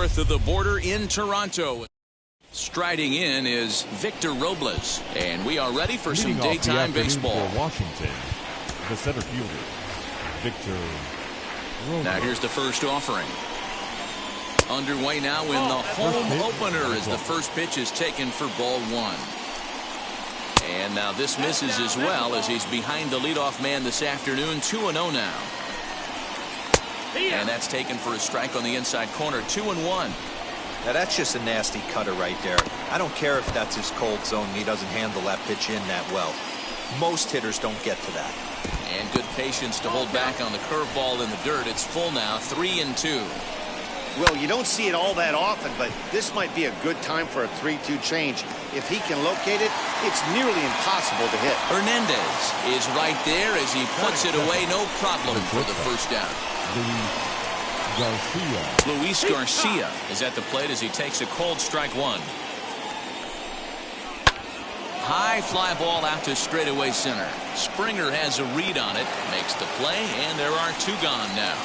north of the border in Toronto. Striding in is Victor Robles, and we are ready for some daytime baseball. For Washington, the center fielder, Victor Robles. Now here's the first offering. Underway now in the home opener as the first pitch is taken for ball one. And now this misses as well as he's behind the leadoff man this afternoon. 2-0 now. And that's taken for a strike on the inside corner. 2-1. Now that's just a nasty cutter right there. I don't care if that's his cold zone and he doesn't handle that pitch in that well. Most hitters don't get to that. And good patience to hold back on the curveball in the dirt. It's full now. 3-2. Well, you don't see it all that often, but this might be a good time for a 3-2 change. If he can locate it, it's nearly impossible to hit. Hernandez is right there as he puts it away. No problem for the first down. Luis Garcia is at the plate as he takes a cold strike one. High fly ball out to straightaway center. Springer has a read on it, makes the play, and there are two gone now.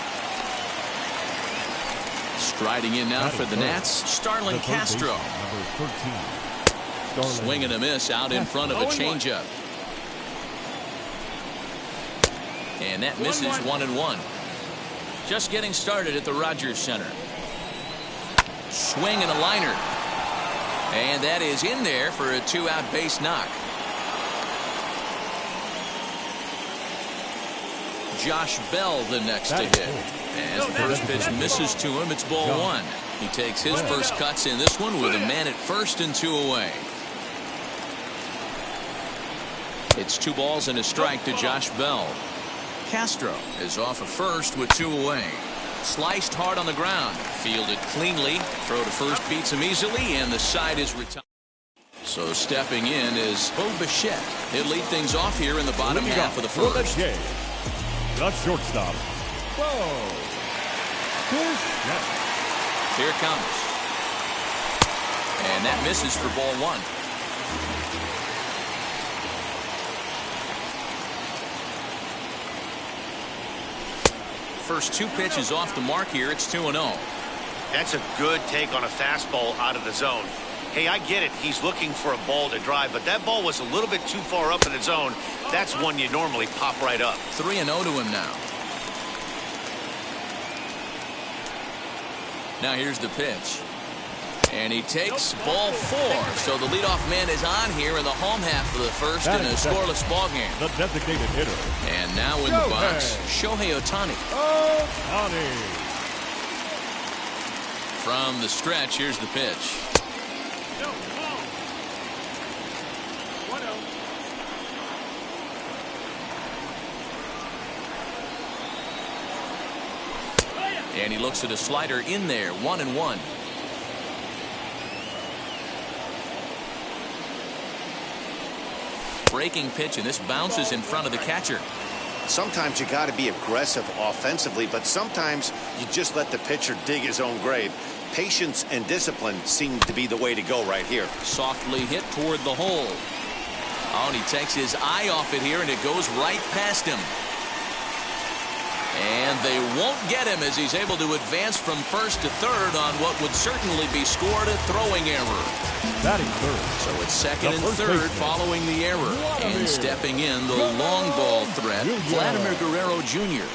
Striding in now for the Nats, Starlin Castro. Swing and a miss out in front of a changeup. And that misses 1-1. Just getting started at the Rogers Center. Swing and a liner. And that is in there for a two-out base knock. Josh Bell the next to hit. As the first pitch misses to him, it's ball one. He takes his first cuts in this one with a man at first and two away. It's 2 balls and a strike to Josh Bell. Castro is off of first with 2 away. Sliced hard on the ground. Fielded cleanly. Throw to first beats him easily, and the side is retired. So stepping in is Bo Bichette. He'll lead things off here in the bottom half of the first. The shortstop. Here it comes. And that misses for ball one. First 2 pitches off the mark here. It's 2-0. That's a good take on a fastball out of the zone. Hey, I get it. He's looking for a ball to drive, but that ball was a little bit too far up in the zone. That's one you normally pop right up. 3-0 to him now. Now here's the pitch. And he takes ball 4. So the leadoff man is on here in the home half of the first in a scoreless ball game. The designated hitter. And now in the box, Shohei Ohtani. From the stretch, here's the pitch. And he looks at a slider in there. 1-1. Breaking pitch, and this bounces in front of the catcher. Sometimes you got to be aggressive offensively, but sometimes you just let the pitcher dig his own grave. Patience and discipline seem to be the way to go right here. Softly hit toward the hole. Oh, and he takes his eye off it here, and it goes right past him. And they won't get him as he's able to advance from first to third on what would certainly be scored a throwing error. Batting third. So it's second and third following the error. And stepping in the long ball threat, Vladimir Guerrero Jr.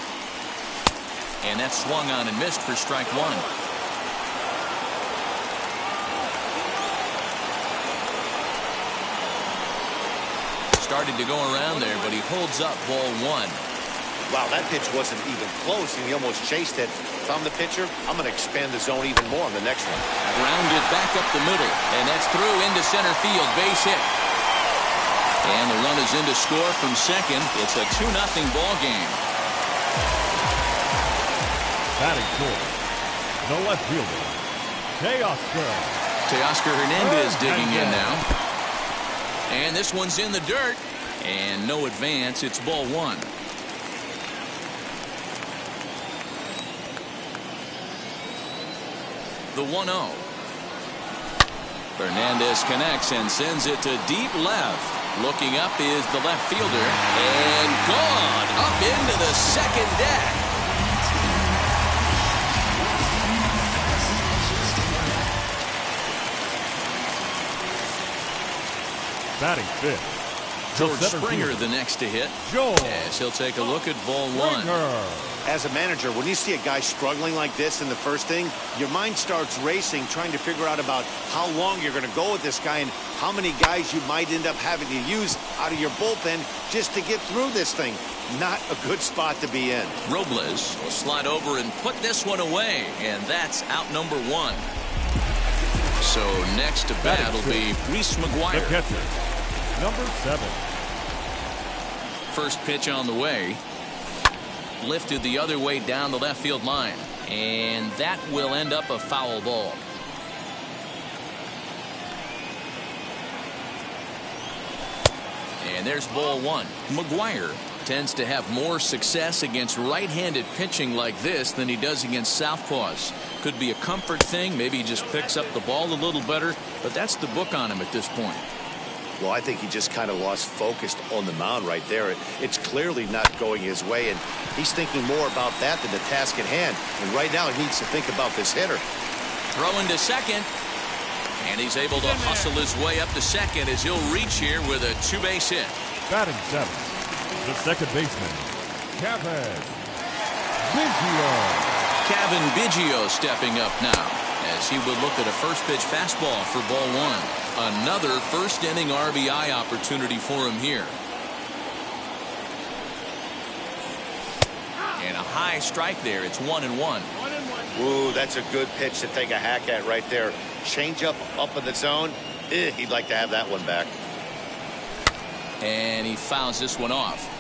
And that's swung on and missed for strike one. Started to go around there, but he holds up ball one. Wow, that pitch wasn't even close, and he almost chased it. If I'm the pitcher, I'm going to expand the zone even more on the next one. Grounded back up the middle, and that's through into center field. Base hit. And the run is in to score from second. It's a 2-0 ball game. Batting fourth, the left fielder, Teoscar Hernandez digging in now. And this one's in the dirt. And no advance. It's ball one. The 1-0. Hernandez connects and sends it to deep left. Looking up is the left fielder. And gone up into the second deck. Batting fifth, George Springer the next to hit. As he'll take a look at ball one. As a manager, when you see a guy struggling like this in the first inning, your mind starts racing, trying to figure out about how long you're going to go with this guy and how many guys you might end up having to use out of your bullpen just to get through this thing. Not a good spot to be in. Robles will slide over and put this one away, and that's out number one. So next to bat will be Reese McGuire. The catcher, number 7. First pitch on the way. Lifted the other way down the left field line, and that will end up a foul ball. And there's ball one. McGuire tends to have more success against right-handed pitching like this than he does against southpaws. Could be a comfort thing. Maybe he just picks up the ball a little better, but that's the book on him at this point. Well, I think he just kind of lost focus on the mound right there. It's clearly not going his way, and he's thinking more about that than the task at hand. And right now he needs to think about this hitter. Throwing to second, and he's able to hustle his way up to second as he'll reach here with a 2-base hit. Batting seventh, the second baseman, Kevin Biggio. Kevin Biggio stepping up now as he would look at a first pitch fastball for ball one. Another first inning RBI opportunity for him here. And a high strike there. It's 1-1. Ooh, that's a good pitch to take a hack at right there. Change up in the zone. He'd like to have that one back. And he fouls this one off.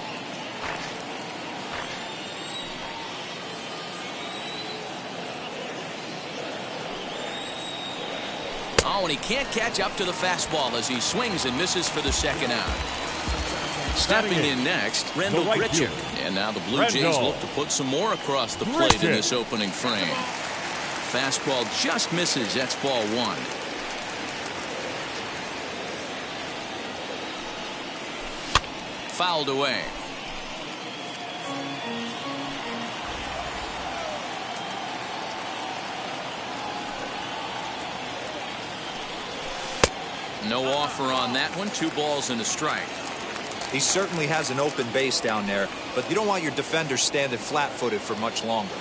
Oh, and he can't catch up to the fastball as he swings and misses for the second out. Stepping in next, Rendell Grichuk. And now the Blue Jays look to put some more across the plate in this opening frame. Fastball just misses. That's ball one. Fouled away. No offer on that one. 2 balls and a strike. He certainly has an open base down there, but you don't want your defender standing flat-footed for much longer.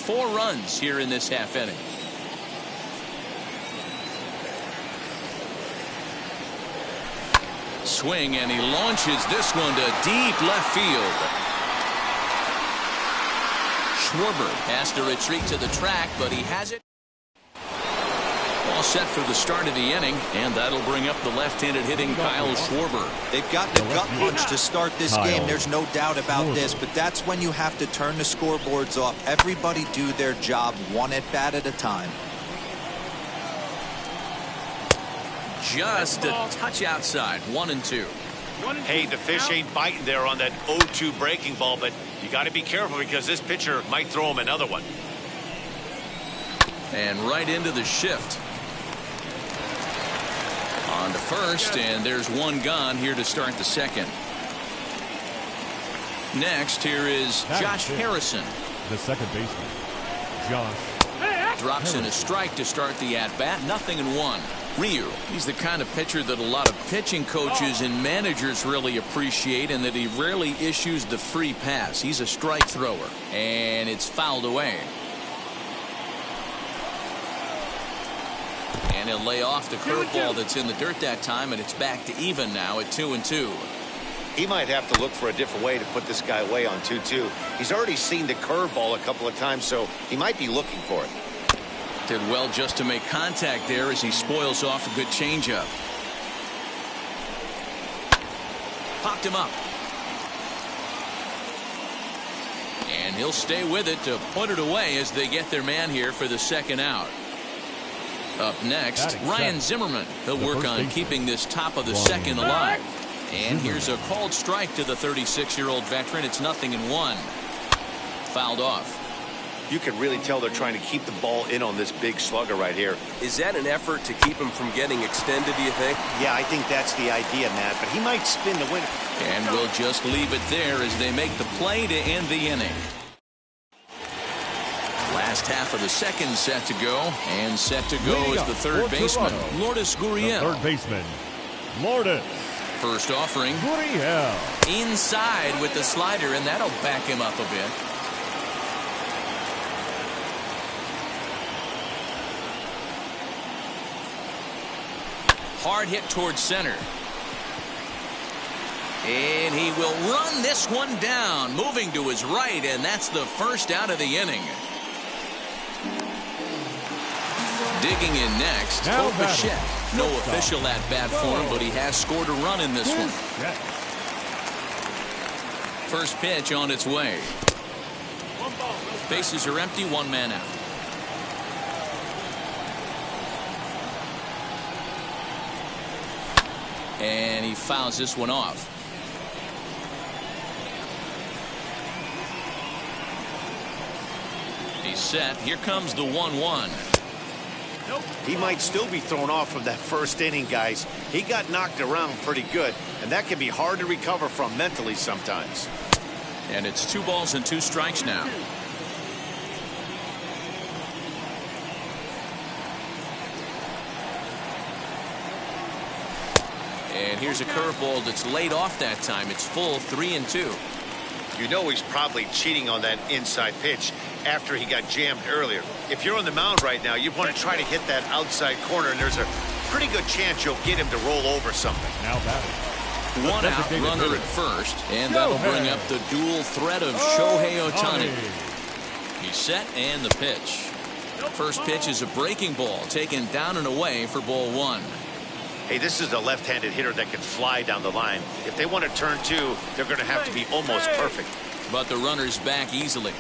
4 runs here in this half inning. Swing, and he launches this one to deep left field. Schwarber has to retreat to the track, but he has it. All set for the start of the inning, and that'll bring up the left-handed hitting Kyle Schwarber. They've got the gut punch to start this game. There's no doubt about this, but that's when you have to turn the scoreboards off. Everybody do their job one at bat at a time. Just a touch outside. 1-2. Hey, the fish ain't biting there on that 0-2 breaking ball, but you got to be careful because this pitcher might throw him another one. And right into the shift. On to first, and there's one gone here to start the second. Next, here is Josh Harrison. The second baseman, Josh. Drops in a strike to start the at-bat. 0-1. Ryu, he's the kind of pitcher that a lot of pitching coaches and managers really appreciate, and that he rarely issues the free pass. He's a strike thrower, and it's fouled away. And he'll lay off the curveball that's in the dirt that time, and it's back to even now at 2-2. He might have to look for a different way to put this guy away on 2-2. He's already seen the curveball a couple of times, so he might be looking for it. Did well just to make contact there as he spoils off a good changeup. Popped him up. And he'll stay with it to put it away as they get their man here for the second out. Up next, Ryan Zimmerman. He'll work on keeping this top of the second alive. And here's a called strike to the 36-year-old veteran. It's 0-1. Fouled off. You can really tell they're trying to keep the ball in on this big slugger right here. Is that an effort to keep him from getting extended, do you think? Yeah, I think that's the idea, Matt, but he might spin the winner. And we'll just leave it there as they make the play to end the inning. Last half of the second set to go, and set to go is the third baseman, Lourdes Gurriel. Third baseman, Lourdes. First offering, Gurriel. inside with the slider, and that'll back him up a bit. Hard hit towards center. And he will run this one down, moving to his right, and that's the first out of the inning. Digging in next, Hope Bichette. No official at bat for him, but he has scored a run in this one. First pitch on its way. Bases are empty, one man out. And he fouls this one off. He's set. Here comes the 1-1. He might still be thrown off from that first inning, guys. He got knocked around pretty good, and that can be hard to recover from mentally sometimes. And it's 2 balls and 2 strikes now. And here's a curveball that's laid off that time. It's full, 3-2. You know he's probably cheating on that inside pitch after he got jammed earlier. If you're on the mound right now, you want to try to hit that outside corner, and there's a pretty good chance you'll get him to roll over something. Now batting. One out, runner at first, and that'll bring up the dual threat of Shohei Ohtani. He's set, and the pitch. First pitch is a breaking ball, taken down and away for ball 1. Hey, this is a left-handed hitter that can fly down the line. If they want to turn 2, they're going to have to be almost perfect. But the runner's back easily.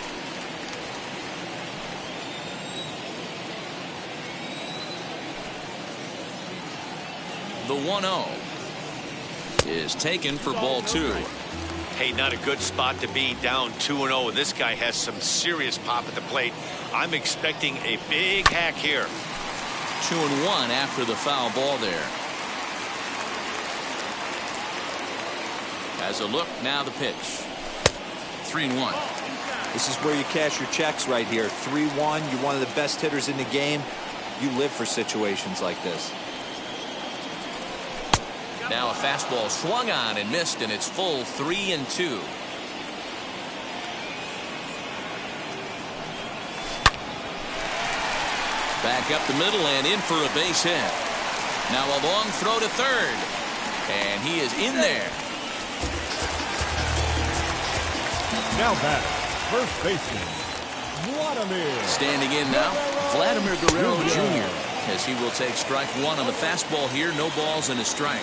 The 1-0 is taken for ball 2. Hey, not a good spot to be, down 2-0. This guy has some serious pop at the plate. I'm expecting a big hack here. 2-1 after the foul ball there. As a look, now the pitch. 3-1. This is where you cash your checks right here. 3-1. You're one of the best hitters in the game. You live for situations like this. Now a fastball swung on and missed, and it's full, 3-2. Back up the middle and in for a base hit. Now a long throw to third. And he is in there. Now back, first baseman, Vladimir. Standing in now, Vladimir Guerrero Jr. as he will take strike 1 on the fastball here. No balls and a strike.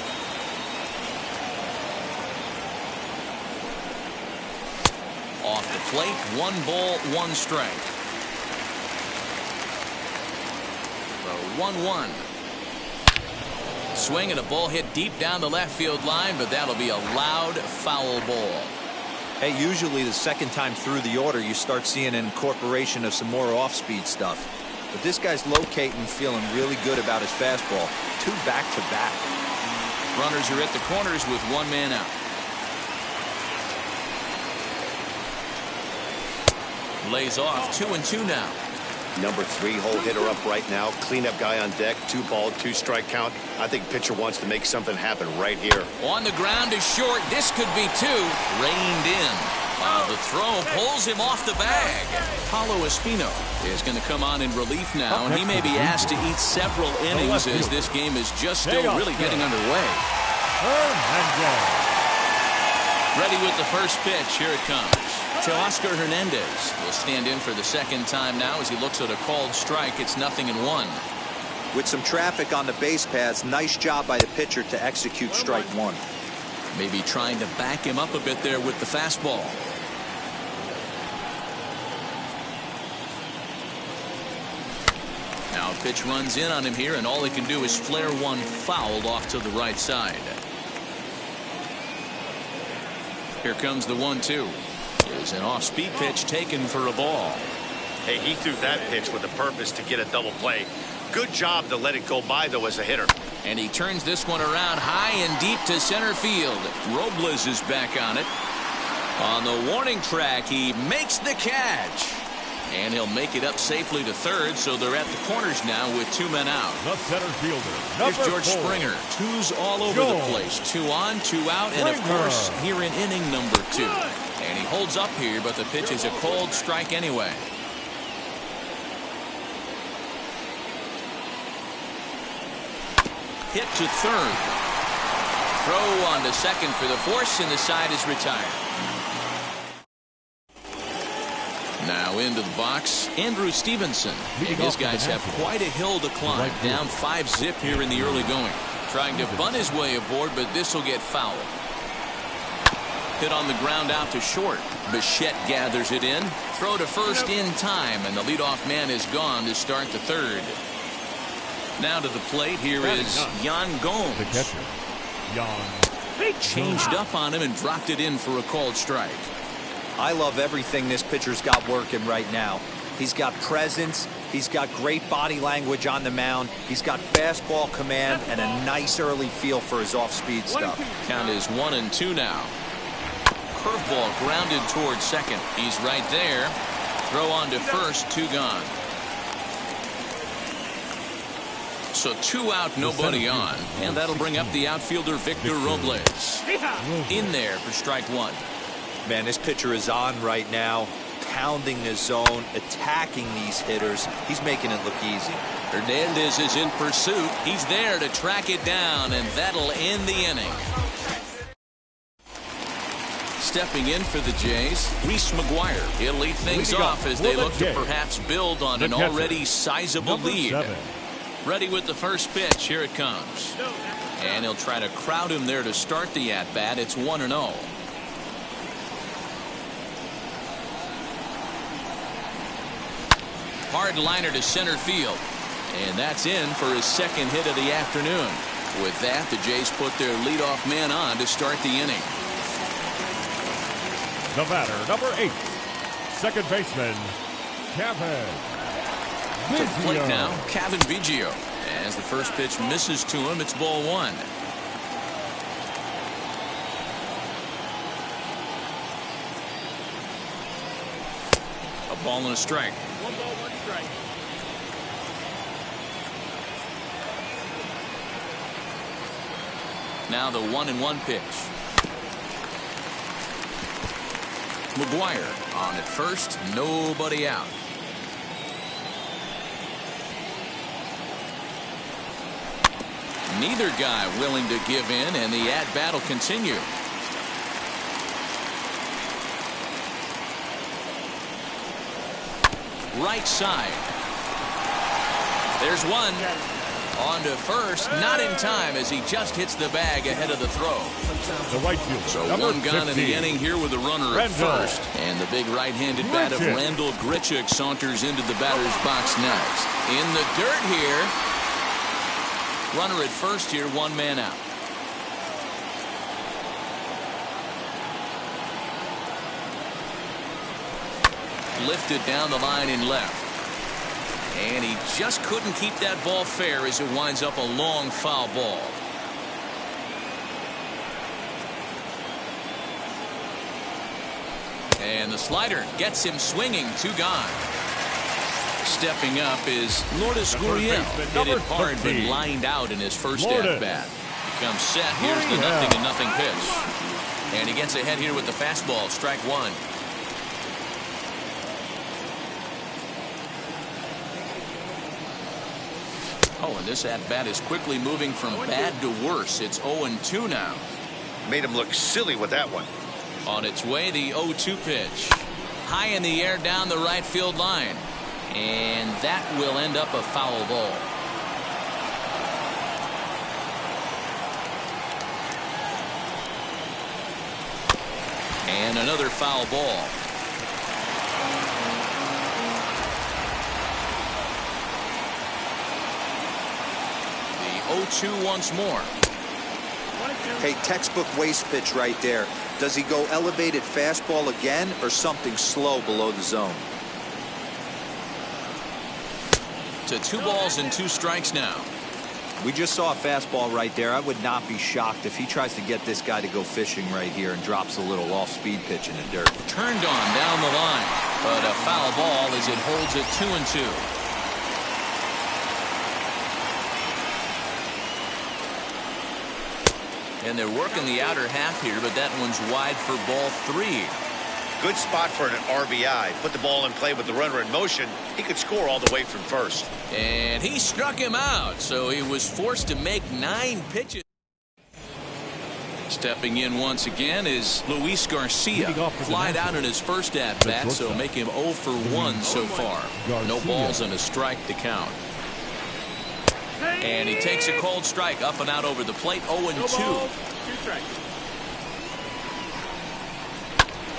Off the plate, 1 ball, 1 strike. The 1-1. Swing and a ball hit deep down the left field line, but that'll be a loud foul ball. Hey, usually the second time through the order, you start seeing an incorporation of some more off-speed stuff. But this guy's locating, feeling really good about his fastball. 2 back-to-back. Runners are at the corners with 1 man out. Lays off, 2-2 now. Number 3 hole hitter up right now. Cleanup guy on deck. 2 ball, 2 strike count. I think pitcher wants to make something happen right here. On the ground is short. This could be 2. Reined in. While the throw pulls him off the bag. Paulo Espino is going to come on in relief now, and he may be asked to eat several innings as this game is just still really getting underway. Ready with the first pitch. Here it comes. Teoscar Hernandez will stand in for the second time now as he looks at a called strike. It's 0-1. With some traffic on the base paths, nice job by the pitcher to execute strike 1. Maybe trying to back him up a bit there with the fastball. Now a pitch runs in on him here, and all he can do is flare one fouled off to the right side. Here comes the 1-2. Is an off-speed pitch taken for a ball. Hey, he threw that pitch with a purpose to get a double play. Good job to let it go by, though, as a hitter. And he turns this one around high and deep to center field. Robles is back on it. On the warning track, he makes the catch. And he'll make it up safely to third, so they're at the corners now with 2 men out. The center fielder, Here's number George 4. Springer. 2's all over the place. 2 on, 2 out, and of Springer. course, here in inning number 2. And he holds up here, but the pitch is a cold strike anyway. Hit to third. Throw on to second for the force, and the side is retired. Now into the box, Andrew Stevenson. And his guys have quite a hill to climb. Down 5-zip here in the early going. Trying to bunt his way aboard, but this will get foul. Hit on the ground out to short. Bichette gathers it in. Throw to first in time, and the leadoff man is gone to start the third. Now to the plate, here is Yan Gomes. The catcher, Yan. Changed up on him and dropped it in for a called strike. I love everything this pitcher's got working right now. He's got presence. He's got great body language on the mound. He's got fastball command and a nice early feel for his off-speed stuff. Count is 1-2 now. Curveball grounded towards second. He's right there. Throw on to first. 2 gone. So 2 out, nobody on. And that'll bring up the outfielder Victor Robles. In there for strike 1. Man, this pitcher is on right now, pounding the zone, attacking these hitters. He's making it look easy. Hernandez is in pursuit. He's there to track it down, and that'll end the inning. Stepping in for the Jays, Reese McGuire. He'll lead things off as they look to perhaps build on an already sizable lead. 7. Ready with the first pitch. Here it comes. And he'll try to crowd him there to start the at-bat. It's 1-0. Hard liner to center field. And that's in for his second hit of the afternoon. With that, the Jays put their leadoff man on to start the inning. The batter, number 8, second baseman, Kevin To the plate Biggio. now, Kevin Biggio. As the first pitch misses to him, it's ball 1. A ball and a strike. 1 ball, 1 strike. Now the 1-1 pitch. McGuire on at first, nobody out. Neither guy willing to give in, and the at-bat will continue. Right side. There's one. On to first, not in time as he just hits the bag ahead of the throw. The right fielder, So number 1 gone in 15. the inning here with a runner at Randall. first. And the big right-handed bat of Grichuk. Randall Grichuk saunters into the batter's box next. In the dirt here. Runner at first here, 1 man out. Lifted down the line in left. And he just couldn't keep that ball fair as it winds up a long foul ball. And the slider gets him swinging. 2 gone. Stepping up is Lourdes Gurriel. Hit it hard, but lined out in his first at-bat. Becomes set. Here's the 0-0 pitch. And he gets ahead here with the fastball. Strike 1. Oh, and this at-bat is quickly moving from bad to worse. It's 0-2 now. Made him look silly with that one. On its way, the 0-2 pitch. High in the air down the right field line. And that will end up a foul ball. And another foul ball. The 0-2 once more. Hey, textbook waste pitch right there. Does he go elevated fastball again or something slow below the zone? To 2 balls and 2 strikes now. We just saw a fastball right there. I would not be shocked if he tries to get this guy to go fishing right here and drops a little off-speed pitch in the dirt. Turned on down the line, but a foul ball as it holds it 2-2. And they're working the outer half here, but that one's wide for ball 3. Good spot for an RBI. Put the ball in play with the runner in motion. He could score all the way from first. And he struck him out, so he was forced to make 9 pitches. Stepping in once again is Luis Garcia. Flied out in his first at-bat, so make him 0 for 1 so far. No balls and a strike to count. And he takes a cold strike up and out over the plate, 0-2.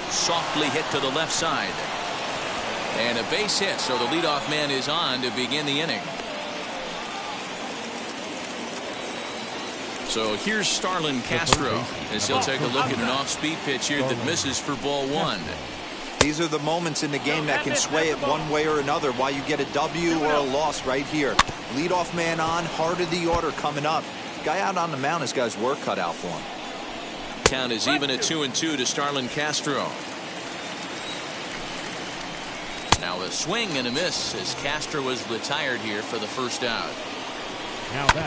Softly hit to the left side. And a base hit, so the leadoff man is on to begin the inning. So here's Starlin Castro as he'll take a look at an off-speed pitch here that misses for ball 1. These are the moments in the game that can sway it one way or another, why you get a W or a loss right here. Leadoff man on, heart of the order coming up. Guy out on the mound has got his work cut out for him. Count is even at 2-2 to Starlin Castro. Now a swing and a miss as Castro was retired here for the first out.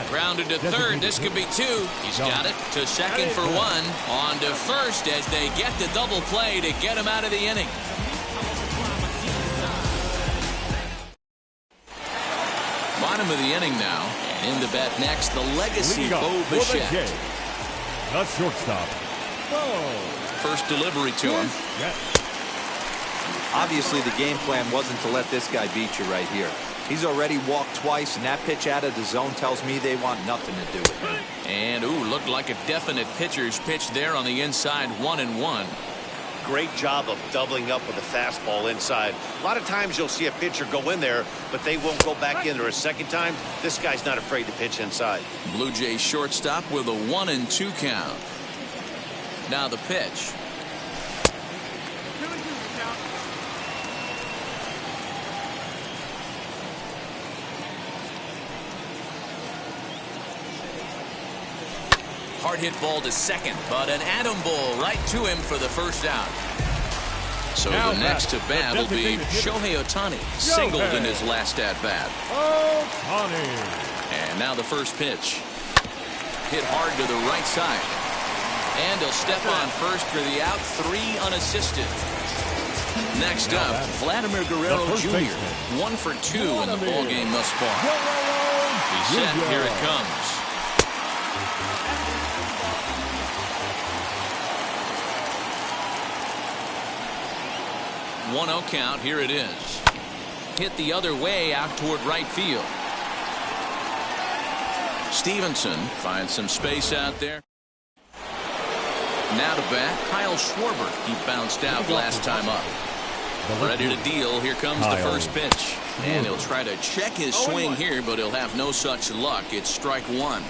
Grounded to third. This could be 2. He's got it to second for 1. On to first as they get the double play to get him out of the inning. Bottom of the inning now. And in the bat next, the legacy Bo Bichette. The shortstop. First delivery to him. Obviously, the game plan wasn't to let this guy beat you right here. He's already walked twice, and that pitch out of the zone tells me they want nothing to do with him. And, looked like a definite pitcher's pitch there on the inside, 1-1. Great job of doubling up with a fastball inside. A lot of times you'll see a pitcher go in there, but they won't go back in there a second time. This guy's not afraid to pitch inside. Blue Jays shortstop with a 1-2 count. Now the pitch. Hard hit ball to second, but an atom ball right to him for the first out. So the next to bat will be Shohei Ohtani, singled in his last at bat. And now the first pitch. Hit hard to the right side. And he'll step on first for the out, 3 unassisted. Next up, Vladimir Guerrero Jr. 1 for 2 in the ballgame thus far. He's set, here it comes. 1-0 count. Here it is. Hit the other way out toward right field. Stevenson finds some space out there. Now to bat, Kyle Schwarber. He bounced out last time up. Ready to deal. Here comes the first pitch. And he'll try to check his swing here, but he'll have no such luck. It's strike 1.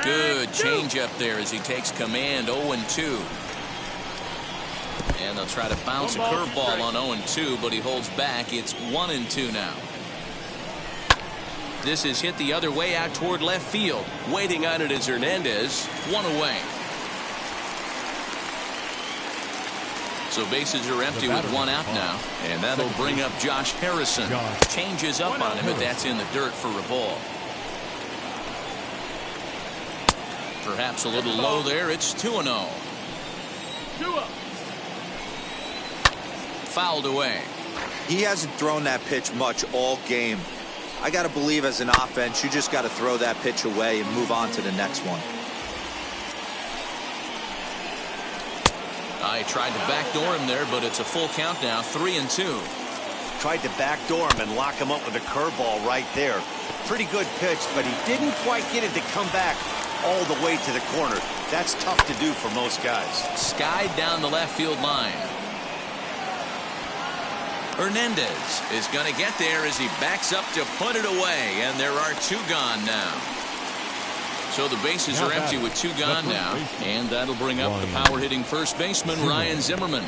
Good changeup there as he takes command. 0-2. And they'll try to bounce a curveball on 0-2, but he holds back. It's 1-2 now. This is hit the other way out toward left field. Waiting on it is Hernandez. 1 away. So bases are empty with 1 out now. And that'll bring up Josh Harrison. Changes up on him, but that's in the dirt for a ball. Perhaps a little low there. It's 2-0. Fouled away. He hasn't thrown that pitch much all game. I got to believe as an offense, you just got to throw that pitch away and move on to the next one. I tried to backdoor him there, but it's a full count now. 3-2. Tried to backdoor him and lock him up with a curveball right there. Pretty good pitch, but he didn't quite get it to come back all the way to the corner. That's tough to do for most guys. Skied down the left field line. Hernandez is going to get there as he backs up to put it away, and there are 2 gone now. So the bases are empty with 2 gone now, and that'll bring up the power-hitting first baseman Ryan Zimmerman.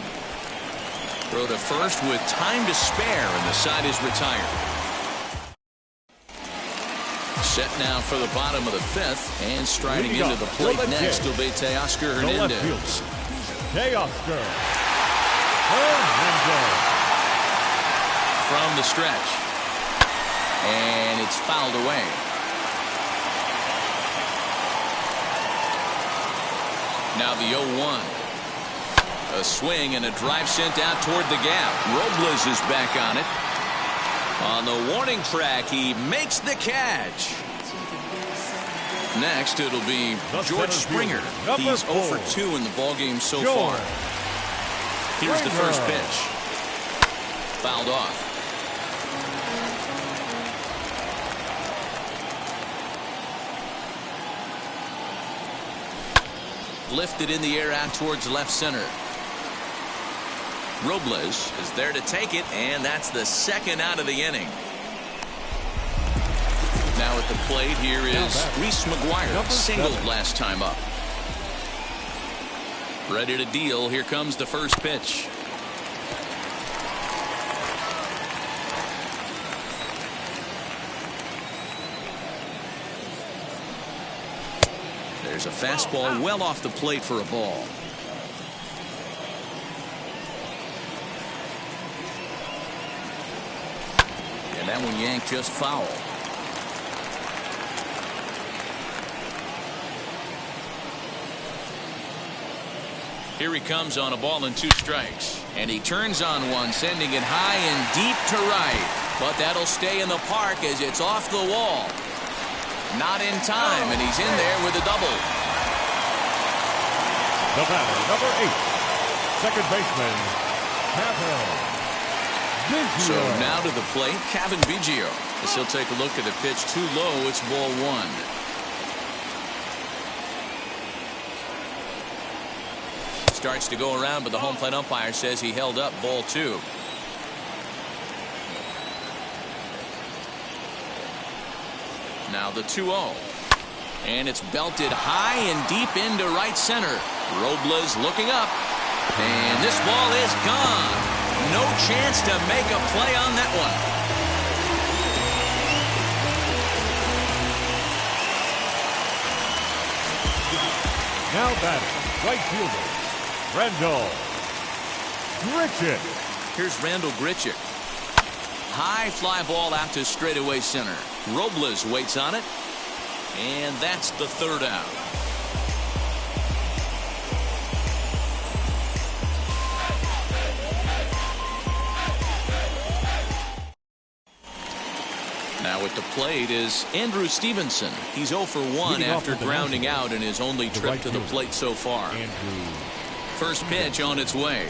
Throw to first with time to spare, and the side is retired. Set now for the bottom of the fifth, and striding into the plate next will be Teoscar Hernandez. Teoscar Hernandez. From the stretch, and it's fouled away. Now the 0-1. A swing and a drive sent out toward the gap. Robles is back on it. On the warning track, he makes the catch. Next, it'll be George Springer. He's 0 for 2 in the ballgame so far. Here's the first pitch. Fouled off. Lifted in the air out towards left center. Robles is there to take it, and that's the second out of the inning. Now at the plate, here is Reese McGuire, singled last time up. Ready to deal. Here comes the first pitch. There's a fastball well off the plate for a ball. And that one yanked just foul. Here he comes on a ball and 2 strikes. And he turns on one, sending it high and deep to right. But that'll stay in the park as it's off the wall. Not in time, and he's in there with a double. The batter, number 8, second baseman, Cavan Biggio. So now to the plate, Cavan Biggio. As he'll take a look at the pitch too low, it's ball 1. Starts to go around, but the home plate umpire says he held up ball 2. Now the 2-0. And it's belted high and deep into right center. Robles looking up. And this ball is gone. No chance to make a play on that one. Now batting, right fielder, Randall Grichuk. Here's Randall Grichuk. High fly ball out to straightaway center. Robles waits on it, and that's the third out. Now at the plate is Andrew Stevenson. He's 0 for 1 after grounding out in his only trip to the plate so far. First pitch on its way.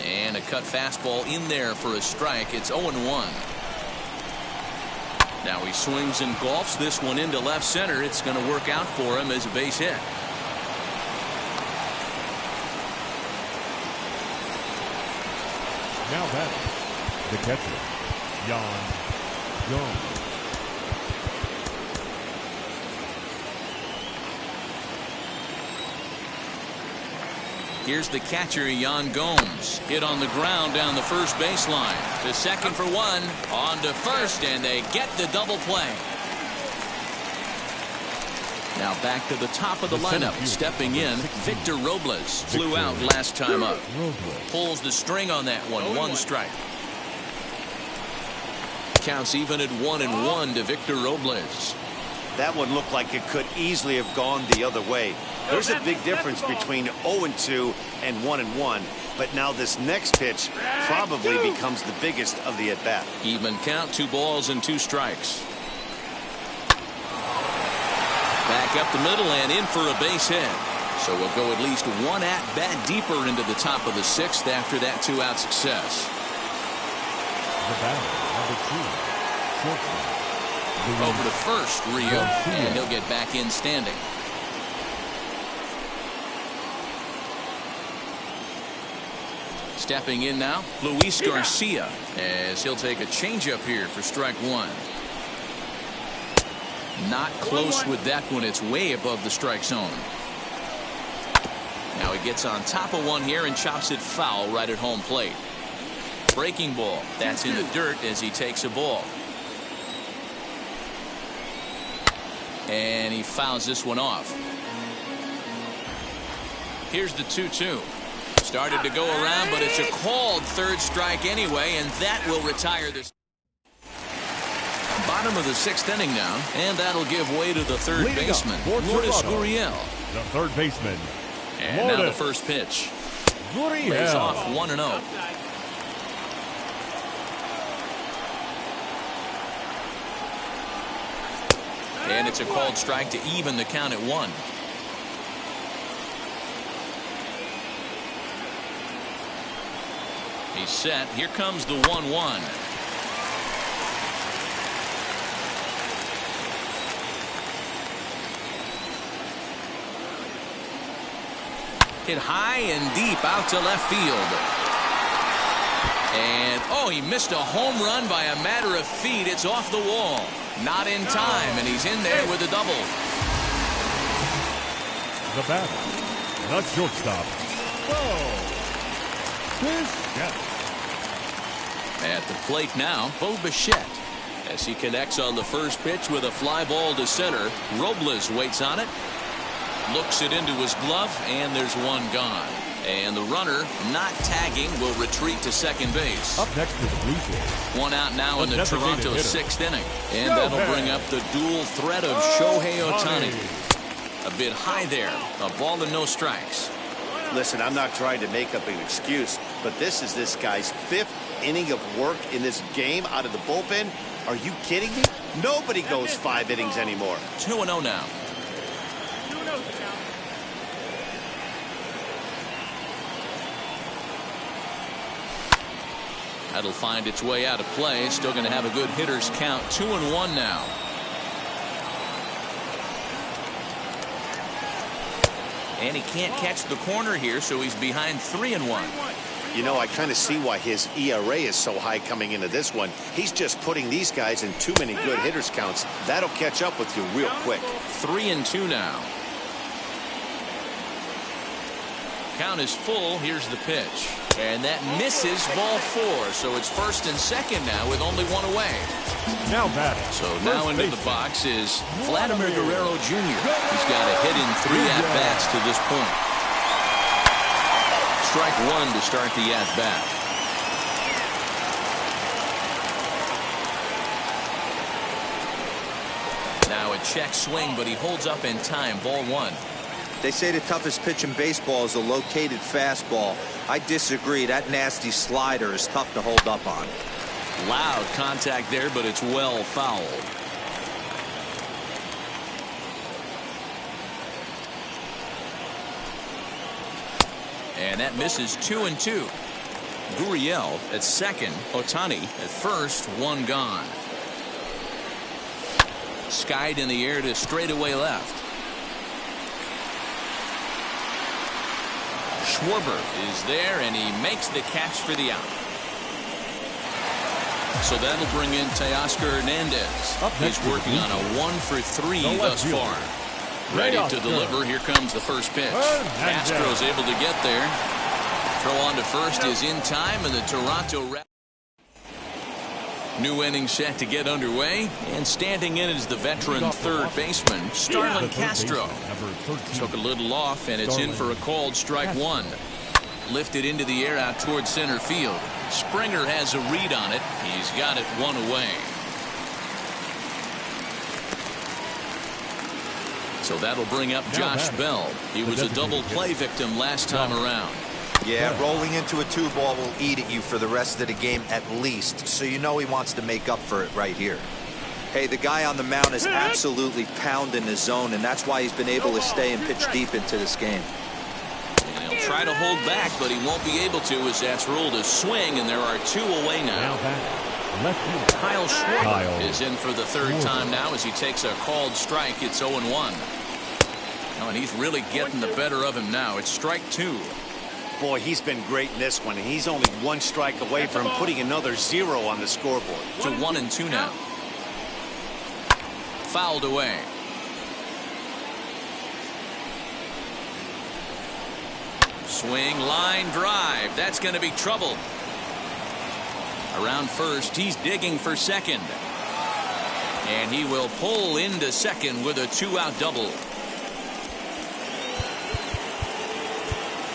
And a cut fastball in there for a strike. It's 0-1. Now he swings and golfs this one into left center. It's going to work out for him as a base hit. Now batting, the catcher, Yan Gomes. Here's the catcher, Yan Gomes. Hit on the ground down the first baseline. To second for 1. On to first, and they get the double play. Now back to the top of the lineup. Stepping in, Victor Robles. Flew out last time up. Pulls the string on that one. 1 strike. Counts even at 1-1 to Victor Robles. That one looked like it could easily have gone the other way. There's a big difference between 0-2 and 1-1, but now this next pitch probably becomes the biggest of the at-bat. Even count, 2 balls and 2 strikes. Back up the middle and in for a base hit. So we'll go at least 1 at-bat deeper into the top of the 6th after that 2-out success. The batter, number 2, shortstop. Over to first, Rio, and he'll get back in standing. Stepping in now, Luis Garcia, as he'll take a changeup here for strike 1. Not close with that one. It's way above the strike zone. Now he gets on top of one here and chops it foul right at home plate. Breaking ball. That's in the dirt as he takes a ball. And he fouls this one off. Here's the 2-2. Started to go around, but it's a called third strike anyway, and that will retire this. Bottom of the 6th inning now, and that'll give way to the third baseman, Lourdes Gurriel. The third baseman. And now the first pitch. Lays off 1-0. And it's a called strike to even the count at 1. He's set. Here comes the 1-1. Hit high and deep out to left field. And, oh, he missed a home run by a matter of feet. It's off the wall. Not in time, and he's in there with a double. The batter, the shortstop, Bichette. At the plate now, Bo Bichette. As he connects on the first pitch with a fly ball to center. Robles waits on it. Looks it into his glove, and there's one gone. And the runner, not tagging, will retreat to second base. Up next to the Blue Jays. One out now in the Toronto hitter. 6th inning. And that'll bring up the dual threat of Shohei Ohtani. A bit high there. A ball and no strikes. Listen, I'm not trying to make up an excuse, but this is this guy's 5th inning of work in this game out of the bullpen. Are you kidding me? Nobody goes 5 innings anymore. 2-0 now. That'll find its way out of play. Still going to have a good hitter's count. 2-1 now. And he can't catch the corner here, so he's behind 3-1. You know, I kind of see why his ERA is so high coming into this one. He's just putting these guys in too many good hitters counts. That'll catch up with you real quick. 3-2 now. Count is full. Here's the pitch. And that misses ball 4. So it's first and second now with only one away. Now batting. So now into the box is Vladimir Guerrero Jr. He's got a hit in 3 at-bats to this point. Strike 1 to start the at-bat. Now a check swing, but he holds up in time. Ball 1. They say the toughest pitch in baseball is a located fastball. I disagree. That nasty slider is tough to hold up on. Loud contact there, but it's well fouled. And that misses 2-2. Gurriel at second. Ohtani at first. One gone. Skied in the air to straightaway left. Schwarber is there, and he makes the catch for the out. So that'll bring in Teoscar Hernandez. He's working on a 1-for-3 thus far. Ready to deliver. Here comes the first pitch. Castro's able to get there. Throw on to first is in time, and the Toronto Raptors. New inning set to get underway, and standing in is the veteran third baseman, Starlin Castro. Took a little off, and it's in for a called strike 1. Lifted into the air out towards center field. Springer has a read on it. He's got it 1 away. So that'll bring up Josh Bell. He was a double play victim last time around. Yeah, rolling into a 2-ball will eat at you for the rest of the game at least, so you know he wants to make up for it right here. Hey, the guy on the mound is absolutely pounding the zone, and that's why he's been able to stay and pitch deep into this game. And he'll try to hold back, but he won't be able to as that's ruled a swing, and there are 2 away now. Kyle Schwarber is in for the third time now as he takes a called strike. It's 0-1. Oh, and he's really getting the better of him now. It's strike 2. Boy, he's been great in this one, and he's only 1 strike away from putting another 0 on the scoreboard. To 1-2 now. Fouled away. Swing, line drive. That's going to be trouble. Around first, he's digging for second. And he will pull into second with a 2-out double.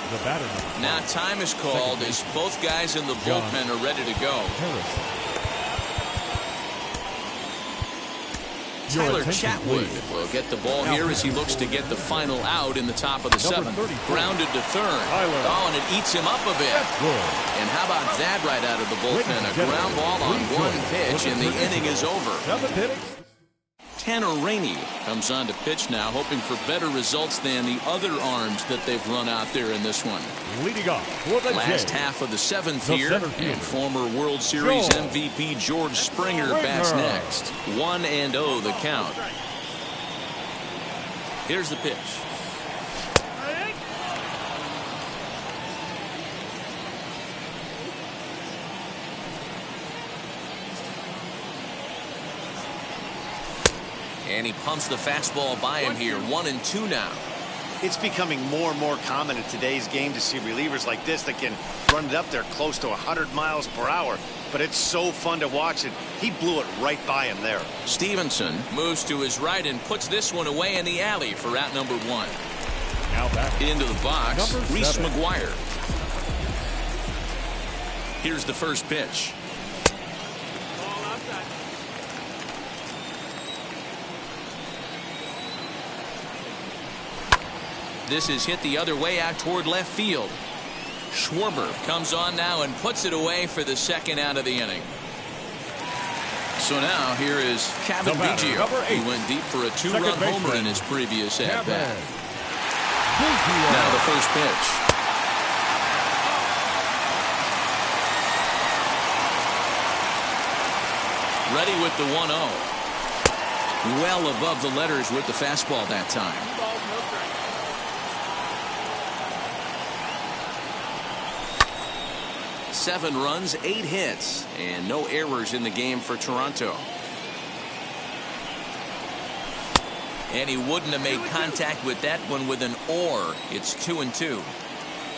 The batter number Now 5. time is called as both guys in the bullpen are ready to go. Harrison. Tyler Chatwood will get the ball here as he looks to get the final out in the top of the seventh. Grounded to third. Oh, and it eats him up a bit. And how about that right out of the bullpen? A ground ball on one pitch, and the inning is over. Tanner Rainey comes on to pitch now, hoping for better results than the other arms that they've run out there in this one. Leading off for the Last half of the seventh here, and former World Series MVP George Springer bats next. 1-0 the count. Here's the pitch. And he pumps the fastball by him here. 1-2 now. It's becoming more and more common in today's game to see relievers like this that can run it up there close to 100 miles per hour. But it's so fun to watch it. He blew it right by him there. Stevenson moves to his right and puts this one away in the alley for out number 1. Now back into the box, Reese 7. McGuire. Here's the first pitch. This is hit the other way out toward left field. Schwarber comes on now and puts it away for the second out of the inning. So now here is Kevin Biggio. He went deep for a 2-run homer in his previous at-bat. Now the first pitch. Ready with the 1-0. Well above the letters with the fastball that time. Seven runs, 8 hits, and no errors in the game for Toronto. And he wouldn't have made contact with that one with an or. It's 2-2.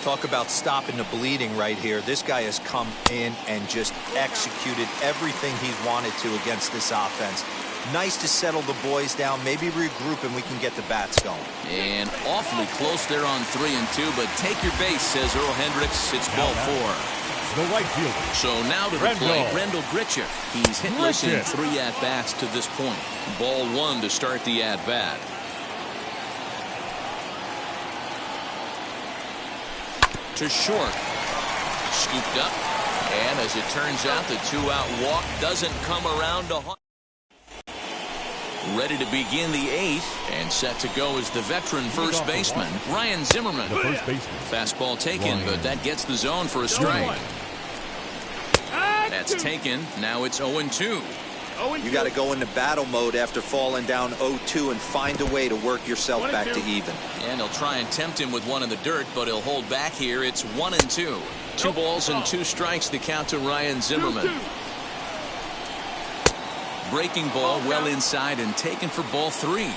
Talk about stopping the bleeding right here. This guy has come in and just executed everything he wanted to against this offense. Nice to settle the boys down, maybe regroup, and we can get the bats going. And awfully close there on 3-2, but take your base, says Earl Hendricks. It's ball 4. The right fielder. So now to the plate, Rendell Grichuk. He's hitless in 3 at-bats to this point. Ball 1 to start the at-bat. To short. Scooped up. And as it turns out, the 2-out walk doesn't come around to haunt. Ready to begin the 8th, and set to go is the veteran first baseman, Ryan Zimmerman. The first baseman. Fastball taken, but that gets the zone for a strike. That's taken. Now it's 0-2. You got to go into battle mode after falling down 0-2 and find a way to work yourself back to even. And he'll try and tempt him with one in the dirt, but he'll hold back here. It's 1-2. 2 balls and 2 strikes, the count to Ryan Zimmerman. Breaking ball well inside and taken for ball 3.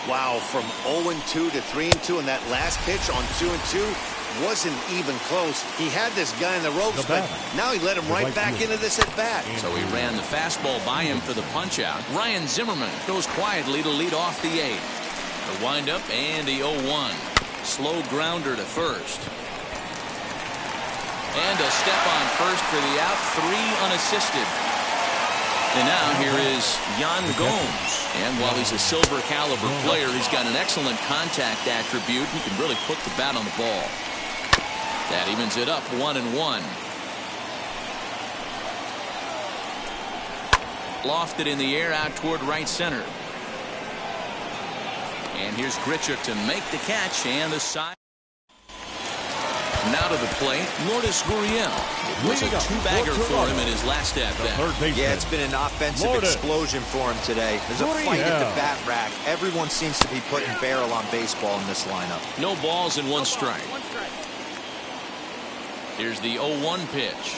Wow, from 0-2 to 3-2, and that last pitch on 2-2 wasn't even close. He had this guy in the ropes, but now he let him right back into this at bat. So he ran the fastball by him for the punch out. Ryan Zimmerman goes quietly to lead off the 8th. The windup and the 0-1. Slow grounder to first. And a step on first for the out. 3 unassisted. And now here is Yan Gomes. And while he's a silver caliber player, he's got an excellent contact attribute. He can really put the bat on the ball. That evens it up 1-1. Lofted in the air out toward right center. And here's Grichuk to make the catch and the side. Now to the plate, Lourdes Gurriel. It was a 2-bagger for him in his last at-bat. Yeah, it's been an offensive explosion for him today. There's a fight at the bat rack. Everyone seems to be putting barrel on baseball in this lineup. No balls and 1 strike. Here's the 0-1 pitch.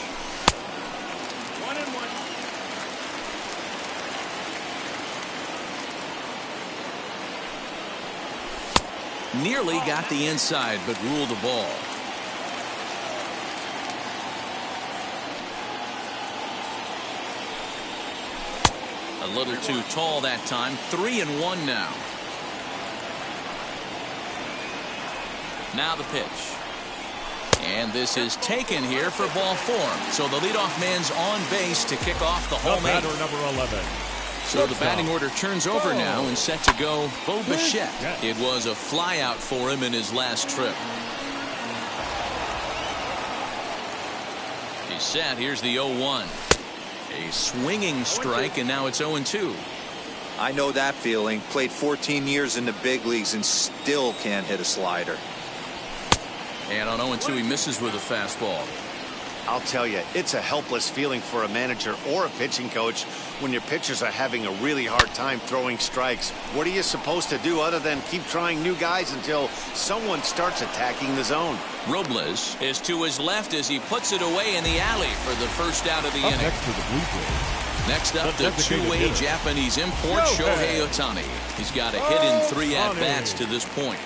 Nearly got the inside, but ruled the ball. A A little too tall that time. 3-1 now. Now the pitch. And this is taken here for ball 4. So the leadoff man's on base to kick off the home eighth. Batter number 11. So the batting order turns over now and set to go Bo Bichette. It was a flyout for him in his last trip. He's set. Here's the 0-1. A swinging strike, and now it's 0-2. I know that feeling. Played 14 years in the big leagues and still can't hit a slider. And on 0-2, he misses with a fastball. I'll tell you, it's a helpless feeling for a manager or a pitching coach when your pitchers are having a really hard time throwing strikes. What are you supposed to do other than keep trying new guys until someone starts attacking the zone? Robles is to his left as he puts it away in the alley for the first out of the inning. Next to the Blue Jays. Next up, the two-way Japanese import, Shohei Ohtani. He's got a hit in 3 at-bats to this point.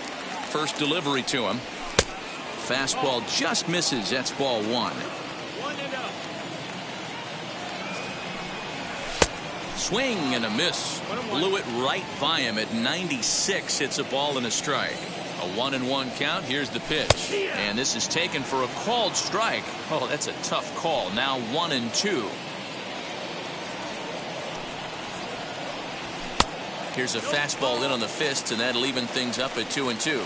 First delivery to him. Fastball just misses. That's ball 1. Swing and a miss. Blew it right by him at 96. It's a ball and a strike. A 1-1 count. Here's the pitch. And this is taken for a called strike. Oh, that's a tough call. Now 1-2. Here's a fastball in on the fists, and that'll even things up at 2-2.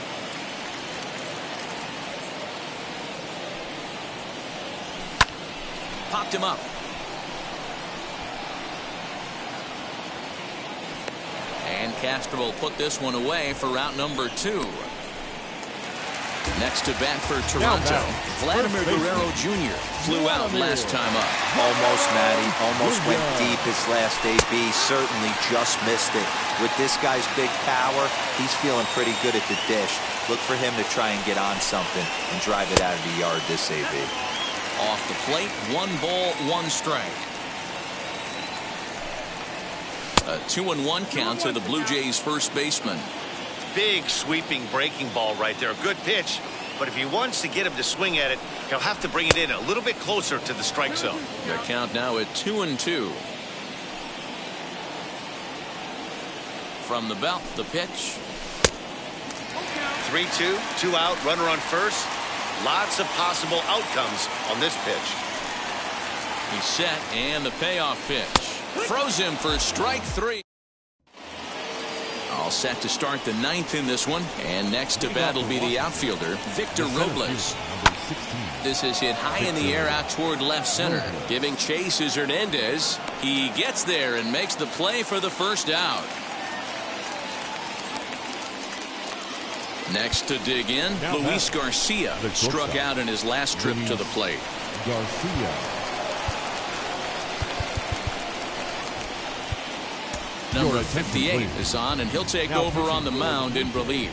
Popped him up. And Castro will put this one away for route number 2. Next to bat for Toronto, Vladimir Guerrero Jr. flew out last time up. Almost, Matty. Almost went deep his last AB. Certainly just missed it. With this guy's big power, he's feeling pretty good at the dish. Look for him to try and get on something and drive it out of the yard this AB. Off the plate, 1 ball, 1 strike. A 2-1 count to the Blue Jays first baseman. Big sweeping breaking ball right there. A good pitch. But if he wants to get him to swing at it, he'll have to bring it in a little bit closer to the strike zone. The count now at 2-2. From the belt, the pitch. 3-2, 2 out, runner on first. Lots of possible outcomes on this pitch. He's set, and the payoff pitch. Froze him for strike 3. All set to start the 9th in this one. And next to bat will be the outfielder, Victor Robles. This is hit high in the air out toward left center. Giving chase is Hernandez. He gets there and makes the play for the first out. Next to dig in, Luis Garcia struck out in his last trip to the plate. Garcia. Number 58 is on, and he'll take over on the mound in relief.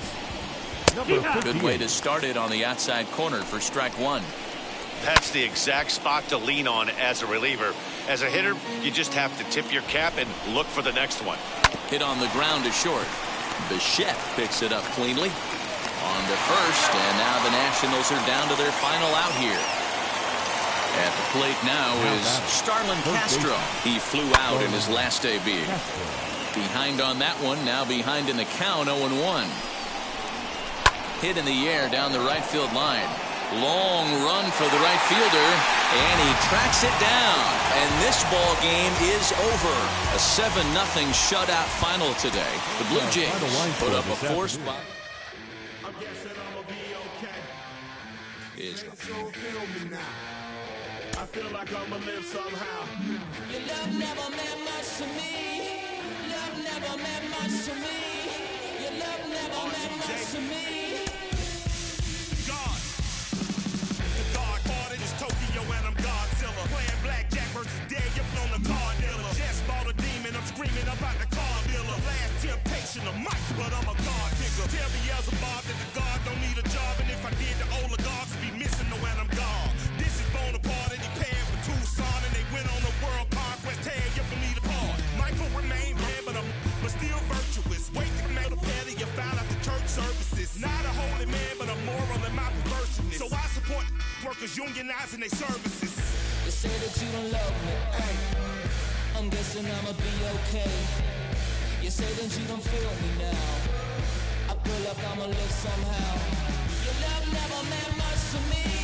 Good way to start it on the outside corner for strike 1. That's the exact spot to lean on as a reliever. As a hitter, you just have to tip your cap and look for the next one. Hit on the ground to short. Bichette picks it up cleanly. On to first, and now the Nationals are down to their final out here. At the plate now is Starlin Castro. He flew out in his last AB. Behind on that one, now behind in the count, 0-1. Hit in the air down the right field line. Long run for the right fielder, and he tracks it down. And this ball game is over. A 7-0 shutout final today. The Blue Jays put up a 4-spot. I feel like I'ma live somehow. Your love never meant much to me. Love never meant much to me. Your love never meant much to me. God. The God party is Tokyo and I'm Godzilla. Playing blackjack versus dead, you're on the card dealer. Just bought a demon, I'm screaming about the car dealer. Last temptation of Mike, but I'm a God figure. Tell me Beelzebub that the God don't need a job, and if I did, the oligarchs be missing the when I'm God. This is Bonaparte, and he paired with Tucson, and they went on a world conquest. Tear you for me to part. Michael remained bad, but still virtuous. Wait to make a petty, you found out the church services. Not a holy man, but a moral in my perverseness. So I support workers unionizing their services. You say that you don't love me, hey. I'm guessing I'ma be okay. You say that you don't feel me now. I feel like I'ma live somehow. Your love never meant much to me.